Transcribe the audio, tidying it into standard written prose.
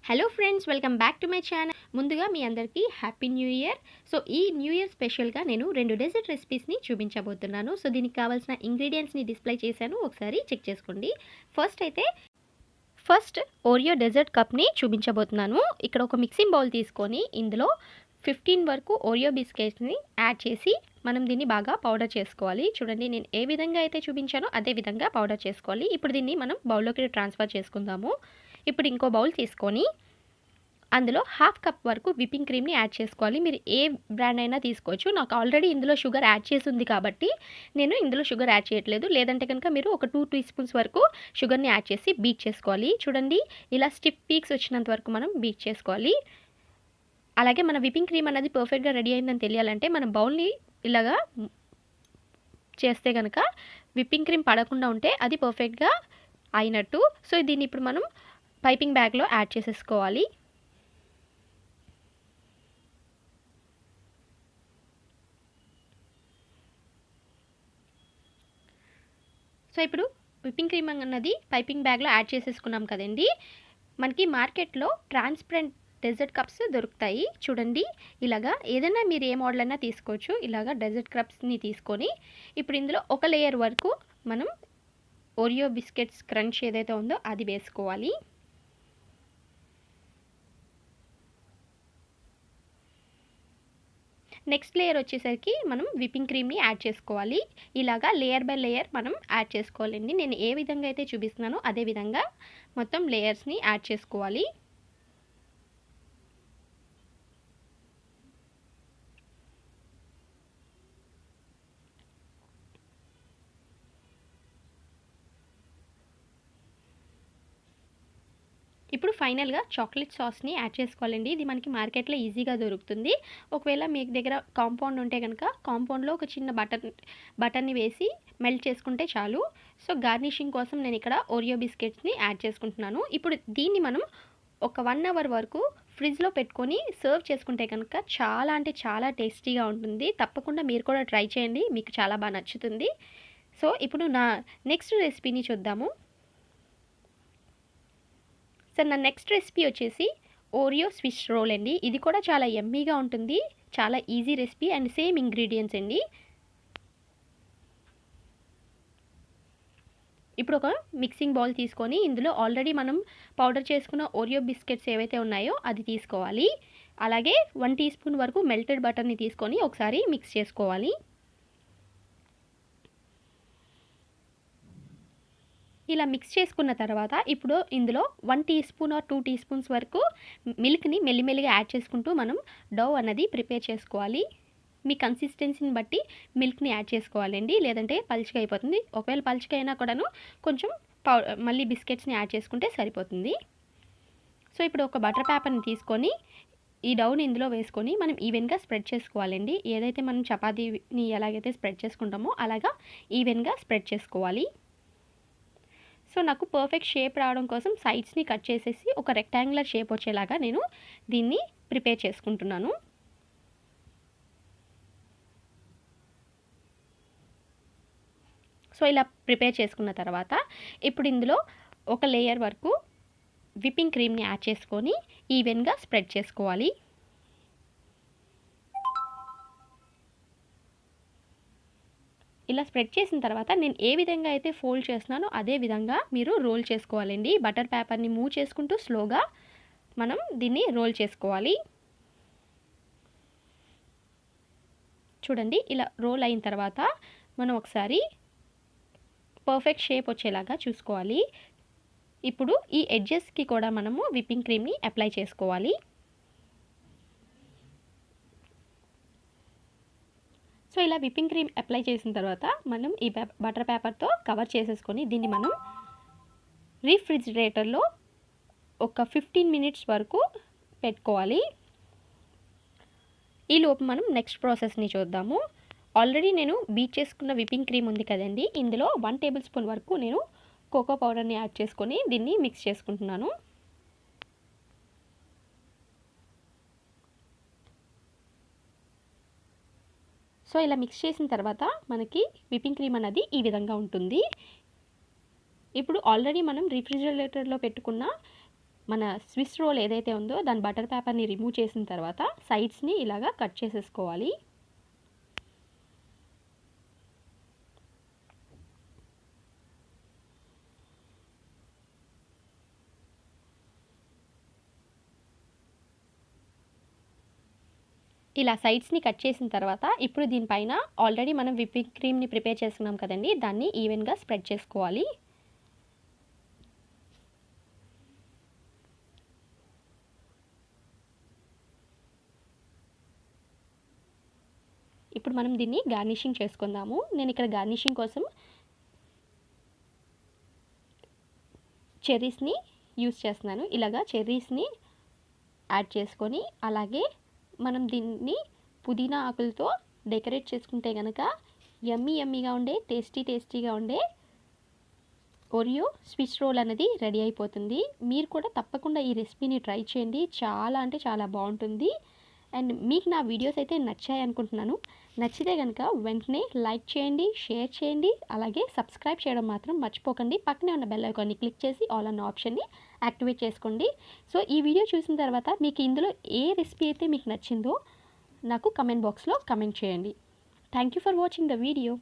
Hello friends, welcome back to my channel. ముందుగా మీ అందరికీ happy new year. So ఈ new year స్పెషల్గా నేను 2 డెజర్ట్ రెసిపీస్ని చూపించబోతున్నాను. సో దీనికి కావాల్సిన ఇంగ్రీడియంట్స్ని డిస్ప్లే చేశాను, ఒకసారి చెక్ చేసుకోండి. ఫస్ట్ ఓరియో డెజర్ట్ కప్ని చూపించబోతున్నాను. ఇక్కడ ఒక మిక్సింగ్ బౌల్ తీసుకొని ఇందులో 15 వరకు ఓరియో బిస్కెట్స్ని యాడ్ చేసి మనం దీన్ని బాగా పౌడర్ చేసుకోవాలి. చూడండి, నేను ఏ విధంగా అయితే చూపించానో అదే విధంగా పౌడర్ చేసుకోవాలి. ఇప్పుడు దీన్ని మనం బౌల్లోకి ట్రాన్స్ఫర్ చేసుకుందాము. ఇప్పుడు ఇంకో బౌల్ తీసుకొని అందులో హాఫ్ కప్ వరకు విప్పింగ్ క్రీమ్ని యాడ్ చేసుకోవాలి. మీరు ఏ బ్రాండ్ అయినా తీసుకోవచ్చు. నాకు ఆల్రెడీ ఇందులో షుగర్ యాడ్ చేసి ఉంది కాబట్టి నేను ఇందులో షుగర్ యాడ్ చేయట్లేదు. లేదంటే కనుక మీరు ఒక 2 టీ స్పూన్స్ వరకు షుగర్ని యాడ్ చేసి బీట్ చేసుకోవాలి. చూడండి, ఇలా స్టిఫ్ పీక్స్ వచ్చినంత వరకు మనం బీట్ చేసుకోవాలి. అలాగే మన విప్పింగ్ క్రీమ్ అనేది పర్ఫెక్ట్గా రెడీ అయిందని తెలియాలంటే మనం బౌల్ని ఇలాగా చేస్తే కనుక విప్పింగ్ క్రీమ్ పడకుండా ఉంటే అది పర్ఫెక్ట్గా అయినట్టు. సో దీన్ని ఇప్పుడు మనం పైపింగ్ బ్యాగ్లో యాడ్ చేసేసుకోవాలి. సో ఇప్పుడు విప్పింగ్ క్రీమ్ అన్నది పైపింగ్ బ్యాగ్లో యాడ్ చేసేసుకున్నాం కదండి. మనకి మార్కెట్లో ట్రాన్స్పరెంట్ డెజర్ట్ కప్స్ దొరుకుతాయి. చూడండి, ఇలాగా ఏదైనా మీరు ఏ మోడల్ అయినా తీసుకోవచ్చు. ఇలాగా డెజర్ట్ కప్స్ని తీసుకొని ఇప్పుడు ఇందులో ఒక లేయర్ వరకు మనం ఓరియో బిస్కెట్స్ క్రంచ్ ఏదైతే ఉందో అది వేసుకోవాలి. నెక్స్ట్ లేయర్ వచ్చేసరికి మనం విప్పింగ్ క్రీమ్ని యాడ్ చేసుకోవాలి. ఇలాగా లేయర్ బై లేయర్ మనం యాడ్ చేసుకోవాలండి. నేను ఏ విధంగా అయితే చూపిస్తున్నానో అదే విధంగా మొత్తం లేయర్స్ని యాడ్ చేసుకోవాలి. ఇప్పుడు ఫైనల్గా చాక్లెట్ సాస్ని యాడ్ చేసుకోవాలండి. ఇది మనకి మార్కెట్లో ఈజీగా దొరుకుతుంది. ఒకవేళ మీ దగ్గర కాంపౌండ్ ఉంటే కనుక కాంపౌండ్లో ఒక చిన్న బటర్ని వేసి మెల్ట్ చేసుకుంటే చాలు. సో గార్నిషింగ్ కోసం నేను ఇక్కడ ఓరియో బిస్కెట్స్ని యాడ్ చేసుకుంటున్నాను. ఇప్పుడు దీన్ని మనం ఒక 1 అవర్ వరకు ఫ్రిడ్జ్లో పెట్టుకొని సర్వ్ చేసుకుంటే కనుక చాలా అంటే చాలా టేస్టీగా ఉంటుంది. తప్పకుండా మీరు కూడా ట్రై చేయండి, మీకు చాలా బాగా నచ్చుతుంది. సో ఇప్పుడు నా నెక్స్ట్ రెసిపీని చూద్దాము. సార్, నా నెక్స్ట్ రెసిపీ వచ్చేసి ఓరియో స్విస్ రోల్ అండి. ఇది కూడా చాలా యమ్మీగా ఉంటుంది. చాలా easy recipe and same ingredients అండి. ఇప్పుడు ఒక మిక్సింగ్ బౌల్ తీసుకొని ఇందులో ఆల్రెడీ మనం పౌడర్ చేసుకున్న ఓరియో బిస్కెట్స్ ఏవైతే ఉన్నాయో అది తీసుకోవాలి. అలాగే 1 టీ స్పూన్ వరకు మెల్టెడ్ బటర్ని తీసుకొని ఒకసారి మిక్స్ చేసుకోవాలి. ఇలా మిక్స్ చేసుకున్న తర్వాత ఇప్పుడు ఇందులో 1 teaspoon or 2 teaspoons వరకు మిల్క్ని మెల్లిమెల్లిగా యాడ్ చేసుకుంటూ మనం డౌ అన్నది ప్రిపేర్ చేసుకోవాలి. మీ కన్సిస్టెన్సీని బట్టి మిల్క్ని యాడ్ చేసుకోవాలండి, లేదంటే పలుచగా అయిపోతుంది. ఒకవేళ పలుచగా అయినా కూడాను కొంచెం మళ్ళీ బిస్కెట్స్ని యాడ్ చేసుకుంటే సరిపోతుంది. సో ఇప్పుడు ఒక బటర్ పేపర్ని తీసుకొని ఈ డౌని ఇందులో వేసుకొని మనం ఈవెన్గా స్ప్రెడ్ చేసుకోవాలండి. ఏదైతే మనం చపాతీని ఎలాగైతే స్ప్రెడ్ చేసుకుంటామో అలాగా ఈవెన్గా స్ప్రెడ్ చేసుకోవాలి. సో నాకు పర్ఫెక్ట్ షేప్ రావడం కోసం సైడ్స్ని కట్ చేసేసి ఒక రెక్టాంగులర్ షేప్ వచ్చేలాగా నేను దీన్ని ప్రిపేర్ చేసుకుంటున్నాను. సో ఇలా ప్రిపేర్ చేసుకున్న తర్వాత ఇప్పుడు ఇందులో ఒక లేయర్ వరకు విప్పింగ్ క్రీమ్ని యాడ్ చేసుకొని ఈవెన్గా స్ప్రెడ్ చేసుకోవాలి. ఇలా స్ప్రెడ్ చేసిన తర్వాత నేను ఏ విధంగా అయితే ఫోల్డ్ చేస్తున్నానో అదే విధంగా మీరు రోల్ చేసుకోవాలండి. బటర్ పేపర్ని మూవ్ చేసుకుంటూ స్లోగా మనం దీన్ని రోల్ చేసుకోవాలి. చూడండి, ఇలా రోల్ అయిన తర్వాత మనం ఒకసారి పర్ఫెక్ట్ షేప్ వచ్చేలాగా చూసుకోవాలి. ఇప్పుడు ఈ ఎడ్జెస్కి కూడా మనము విప్పింగ్ క్రీమ్ని అప్లై చేసుకోవాలి. సో ఇలా విప్పింగ్ క్రీమ్ అప్లై చేసిన తర్వాత మనం ఈ బటర్ పేపర్తో కవర్ చేసేసుకొని దీన్ని మనం రీఫ్రిజిరేటర్లో ఒక 15 మినిట్స్ వరకు పెట్టుకోవాలి. ఈలోపు మనం నెక్స్ట్ ప్రాసెస్ని చూద్దాము. ఆల్రెడీ నేను బీట్ చేసుకున్న విప్పింగ్ క్రీమ్ ఉంది కదండి, ఇందులో 1 టేబుల్ స్పూన్ వరకు నేను కోకో పౌడర్ని యాడ్ చేసుకొని దీన్ని మిక్స్ చేసుకుంటున్నాను. సో ఇలా మిక్స్ చేసిన తర్వాత మనకి విప్పింగ్ క్రీమ్ అనేది ఈ విధంగా ఉంటుంది. ఇప్పుడు ఆల్రెడీ మనం రిఫ్రిజిరేటర్లో పెట్టుకున్న మన స్విస్ రోల్ ఏదైతే ఉందో దాని బటర్ పేపర్ని రిమూవ్ చేసిన తర్వాత సైడ్స్ని ఇలాగా కట్ చేసేసుకోవాలి. ఇలా సైడ్స్ని కట్ చేసిన తర్వాత ఇప్పుడు దీనిపైన ఆల్రెడీ మనం విప్పింగ్ క్రీమ్ని ప్రిపేర్ చేసుకున్నాం కదండి, దాన్ని ఈవెన్గా స్ప్రెడ్ చేసుకోవాలి. ఇప్పుడు మనం దీన్ని గార్నిషింగ్ చేసుకుందాము. నేను ఇక్కడ గార్నిషింగ్ కోసం చెర్రీస్ని యూస్ చేస్తున్నాను. ఇలాగా చెర్రీస్ని యాడ్ చేసుకొని అలాగే మనం దీన్ని పుదీనా ఆకులతో డెకరేట్ చేసుకుంటే కనుక యమ్మీగా ఉండే టేస్టీగా ఉండే ఓరియో స్విస్ రోల్ అనేది రెడీ అయిపోతుంది. మీరు కూడా తప్పకుండా ఈ రెసిపీని ట్రై చేయండి. చాలా అంటే చాలా బాగుంటుంది. అండ్ మీకు నా వీడియోస్ అయితే నచ్చాయి అనుకుంటున్నాను. నచ్చితే కనుక వెంటనే లైక్ చేయండి, షేర్ చేయండి, అలాగే సబ్స్క్రైబ్ చేయడం మాత్రం మర్చిపోకండి. పక్కనే ఉన్న బెల్ ఐకాన్ని క్లిక్ చేసి ఆల్ అన్న ఆప్షన్ని యాక్టివేట్ చేసుకోండి. సో ఈ వీడియో చూసిన తర్వాత మీకు ఇందులో ఏ రెసిపీ అయితే మీకు నచ్చిందో నాకు కమెంట్ బాక్స్లో కమెంట్ చేయండి. Thank you for watching the video.